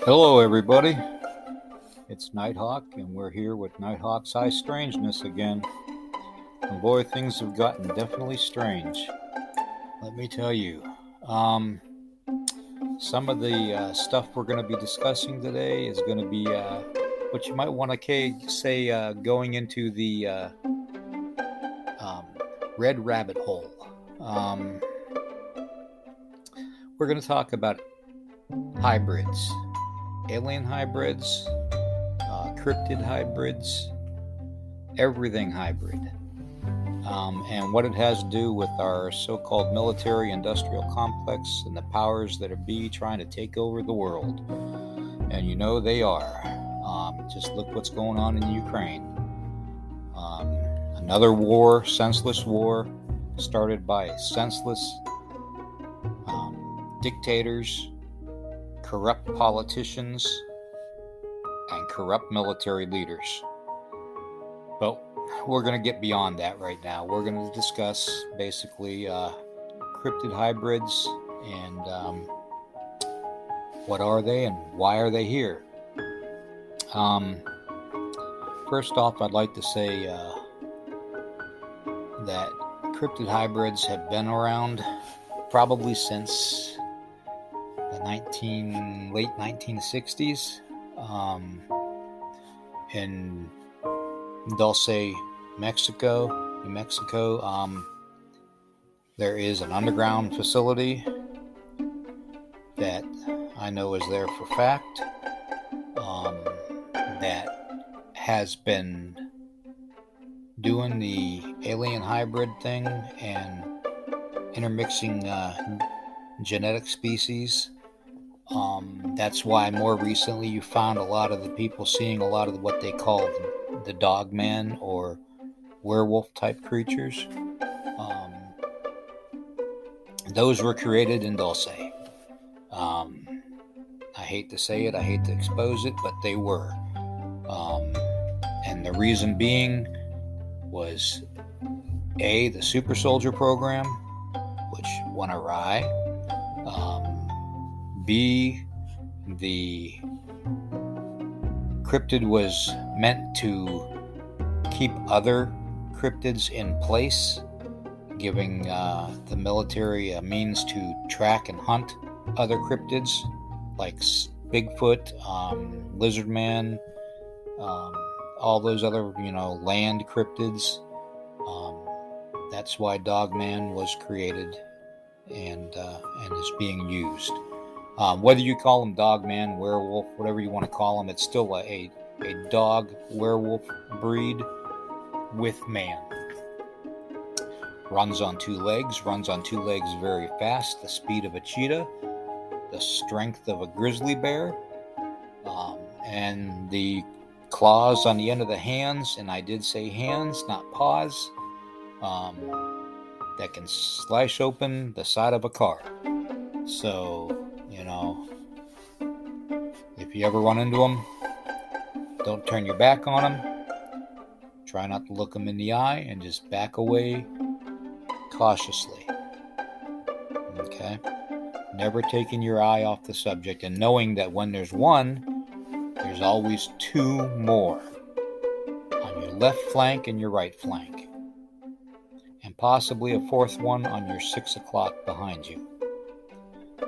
Hello, everybody. It's Nighthawk, and we're here with Nighthawk's High Strangeness again. And boy, things have gotten definitely strange. Let me tell you. Some of the stuff we're going to be discussing today is going to be what you might want to say going into the red rabbit hole. We're going to talk about hybrids. Alien hybrids, cryptid hybrids, everything hybrid, and what it has to do with our so-called military-industrial complex and the powers that be trying to take over the world. And you know they are. Just look what's going on in Ukraine. Another war, senseless war, started by senseless dictators, corrupt politicians, and corrupt military leaders. But we're going to get beyond that right now. We're going to discuss basically cryptid hybrids and what are they and why are they here. First off, I'd like to say that cryptid hybrids have been around probably since the late 1960s. In Dulce, New Mexico, there is an underground facility that I know is there for fact, that has been doing the alien hybrid thing and intermixing genetic species. That's why more recently you found a lot of the people seeing a lot of what they call the dogman or werewolf type creatures. Those were created in Dulce. I hate to say it, I hate to expose it, but they were. And the reason being was A, the super soldier program, which went awry. B, the cryptid was meant to keep other cryptids in place, giving the military a means to track and hunt other cryptids like Bigfoot, Lizardman, all those other, land cryptids. That's why Dogman was created and is being used. Whether you call them dogman, werewolf, whatever you want to call them, it's still a dog werewolf breed with man. Runs on two legs very fast, the speed of a cheetah, the strength of a grizzly bear, and the claws on the end of the hands, and I did say hands, not paws, that can slice open the side of a car. So, if you ever run into them, don't turn your back on them. Try not to look them in the eye and just back away cautiously. Okay? Never taking your eye off the subject and knowing that when there's one, there's always two more on your left flank and your right flank. And possibly a fourth one on your 6 o'clock behind you.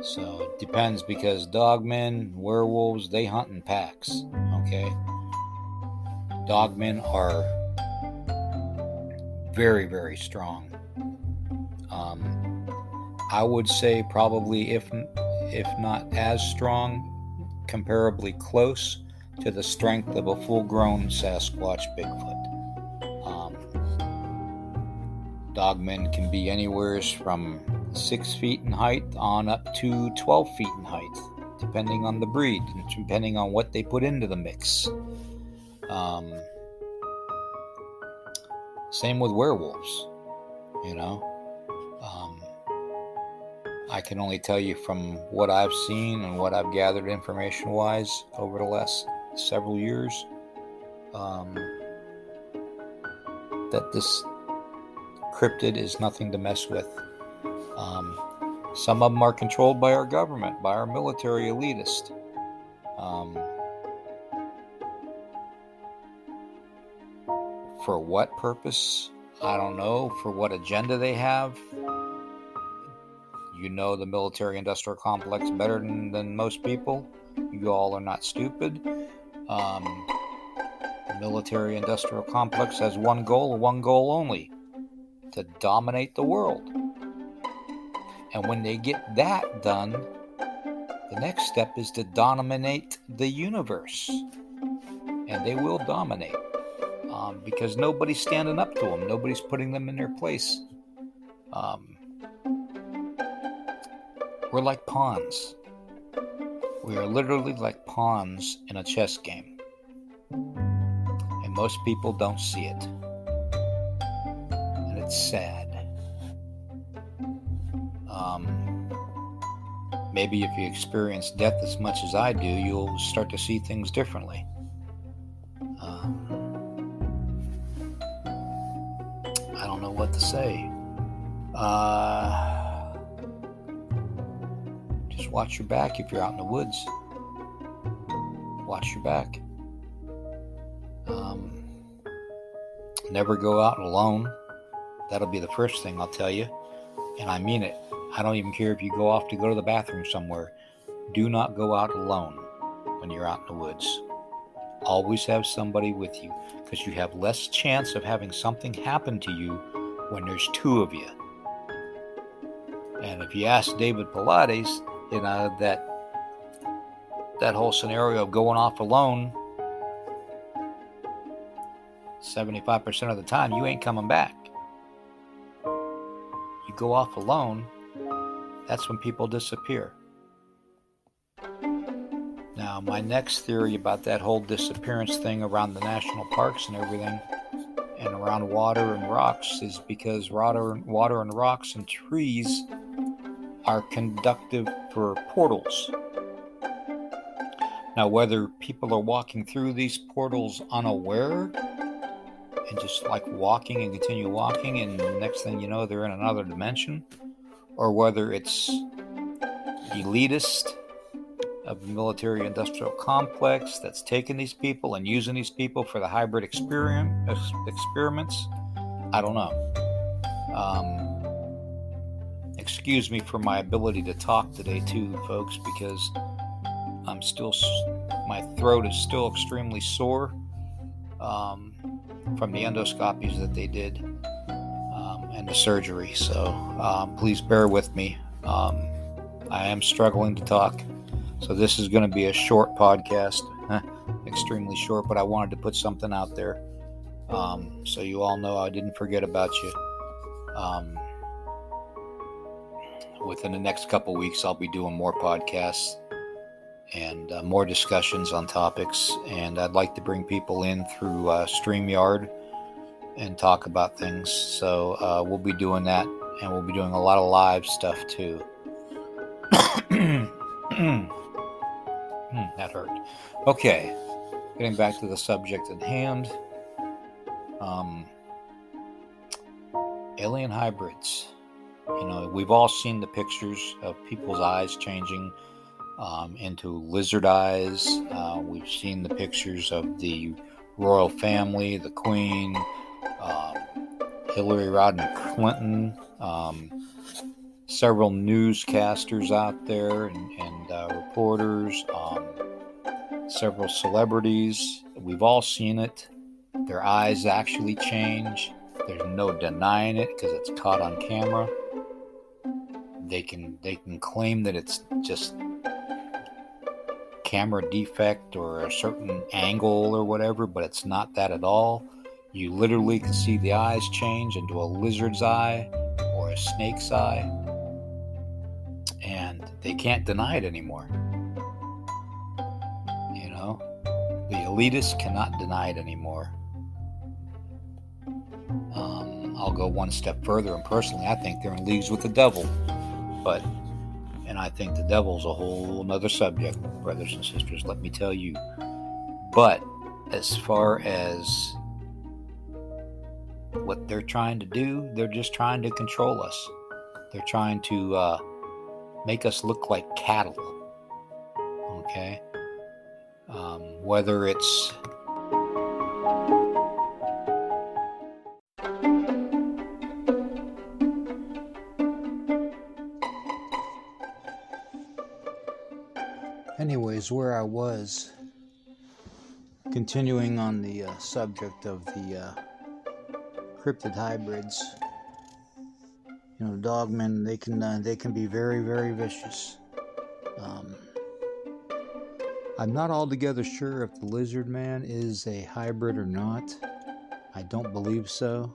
So it depends, because dogmen, werewolves, they hunt in packs, okay? Dogmen are very, very strong. I would say probably, if not as strong, comparably close to the strength of a full-grown Sasquatch Bigfoot. Dogmen can be anywhere from 6 feet in height on up to 12 feet in height, depending on the breed and depending on what they put into the mix. Same with werewolves, I can only tell you from what I've seen and what I've gathered information-wise over the last several years, that this cryptid is nothing to mess with. Some of them are controlled by our government, by our military elitist. For what purpose? I don't know. For what agenda they have? You know the military-industrial complex better than most people. You all are not stupid. The military-industrial complex has one goal only: to dominate the world. And when they get that done, the next step is to dominate the universe. And they will dominate. Because nobody's standing up to them. Nobody's putting them in their place. We're like pawns. We are literally like pawns in a chess game. And most people don't see it. And it's sad. Maybe if you experience death as much as I do, you'll start to see things differently. I don't know what to say. Just watch your back if you're out in the woods. Watch your back. Never go out alone. That'll be the first thing I'll tell you. And I mean it. I don't even care if you go off to go to the bathroom somewhere. Do not go out alone when you're out in the woods. Always have somebody with you, because you have less chance of having something happen to you when there's two of you. And if you ask David Pilates, that whole scenario of going off alone, 75% of the time you ain't coming back. You go off alone, that's when people disappear. Now, my next theory about that whole disappearance thing around the national parks and everything, and around water and rocks, is because water and rocks and trees are conductive for portals. Now, whether people are walking through these portals unaware and just like walking and continue walking, and the next thing you know, they're in another dimension, or whether it's elitist of the military-industrial complex that's taking these people and using these people for the hybrid experiments, I don't know. Excuse me for my ability to talk today too, folks, because my throat is still extremely sore from the endoscopies that they did and the surgery. So please bear with me. I am struggling to talk. So this is going to be a short podcast, extremely short, but I wanted to put something out there so you all know I didn't forget about you. Within the next couple weeks, I'll be doing more podcasts and more discussions on topics, and I'd like to bring people in through StreamYard and talk about things. So we'll be doing that, and we'll be doing a lot of live stuff too. That hurt. Okay, getting back to the subject at hand. Alien hybrids. We've all seen the pictures of people's eyes changing into lizard eyes. We've seen the pictures of the royal family, the Queen, Hillary Rodham Clinton, several newscasters out there and reporters, several celebrities. We've all seen it. Their eyes actually change. There's no denying it because it's caught on camera. They can claim that it's just camera defect or a certain angle or whatever, but it's not that at all. You literally can see the eyes change into a lizard's eye or a snake's eye, and they can't deny it anymore. The elitists cannot deny it anymore. I'll go one step further, and personally, I think they're in leagues with the devil. And I think the devil's a whole nother subject, brothers and sisters, let me tell you. But as far as what they're trying to do, they're just trying to control us. They're trying to make us look like cattle. Okay? Whether it's anyways, where I was, continuing on the subject of the cryptid hybrids, dogmen, they can be very, very vicious. I'm not altogether sure if the lizard man is a hybrid or not. I don't believe so.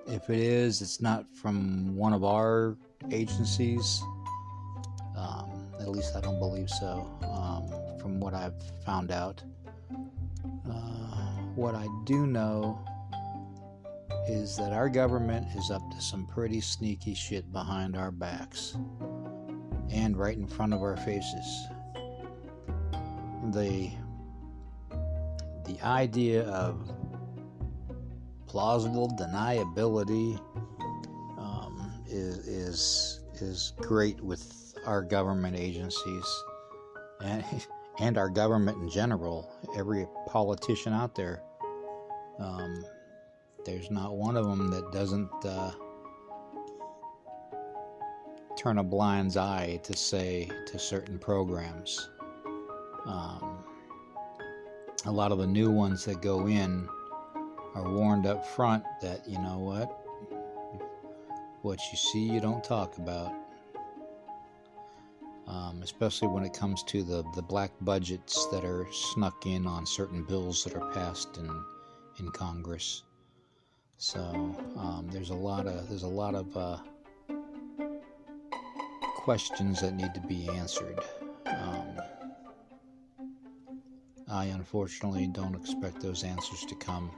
If it is, it's not from one of our agencies. At least I don't believe so, from what I've found out. What I do know is that our government is up to some pretty sneaky shit behind our backs and right in front of our faces. The idea of plausible deniability is great with our government agencies and our government in general. Every politician out there, there's not one of them that doesn't turn a blind eye to certain programs. A lot of the new ones that go in are warned up front that, what you see you don't talk about. Especially when it comes to the black budgets that are snuck in on certain bills that are passed in Congress. So there's a lot of questions that need to be answered. I unfortunately don't expect those answers to come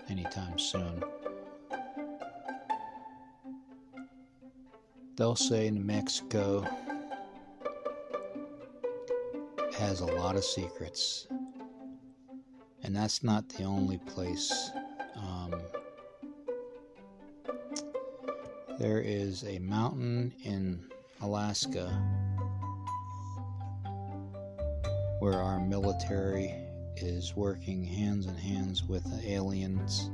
anytime soon. They'll say New Mexico has a lot of secrets, and that's not the only place. There is a mountain in Alaska where our military is working hands in hands with the aliens.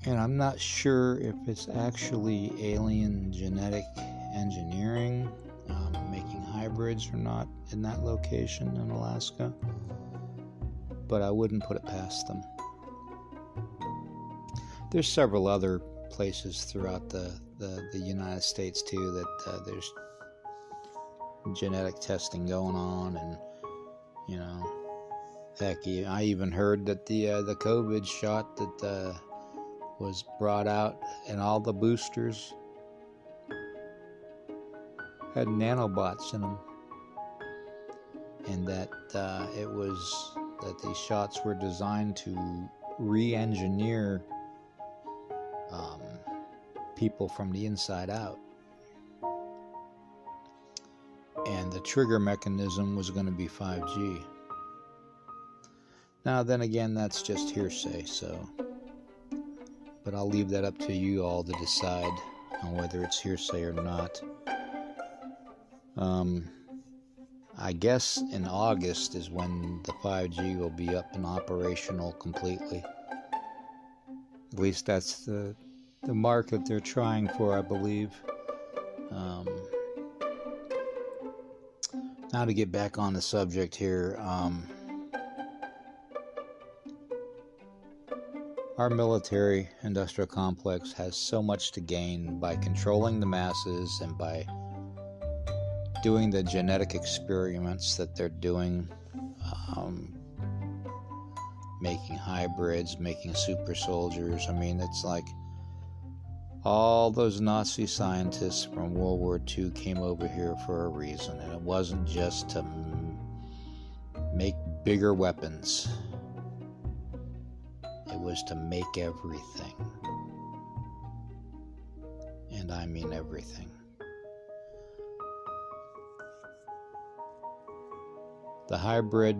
And I'm not sure if it's actually alien genetic engineering, making hybrids or not in that location in Alaska, but I wouldn't put it past them. There's several other places throughout the United States too that there's genetic testing going on, and heck, I even heard that the COVID shot that was brought out and all the boosters had nanobots in them, and that it was that these shots were designed to re-engineer people from the inside out, and the trigger mechanism was going to be 5G. Now then again, that's just hearsay, but I'll leave that up to you all to decide on whether it's hearsay or not. I guess in August is when the 5G will be up and operational completely. At least that's the mark that they're trying for, I believe. Now to get back on the subject here, our military industrial complex has so much to gain by controlling the masses and by doing the genetic experiments that they're doing, making hybrids, making super soldiers. I mean, it's like all those Nazi scientists from World War II came over here for a reason, and it wasn't just to make bigger weapons. It was to make everything. And I mean everything. The hybrid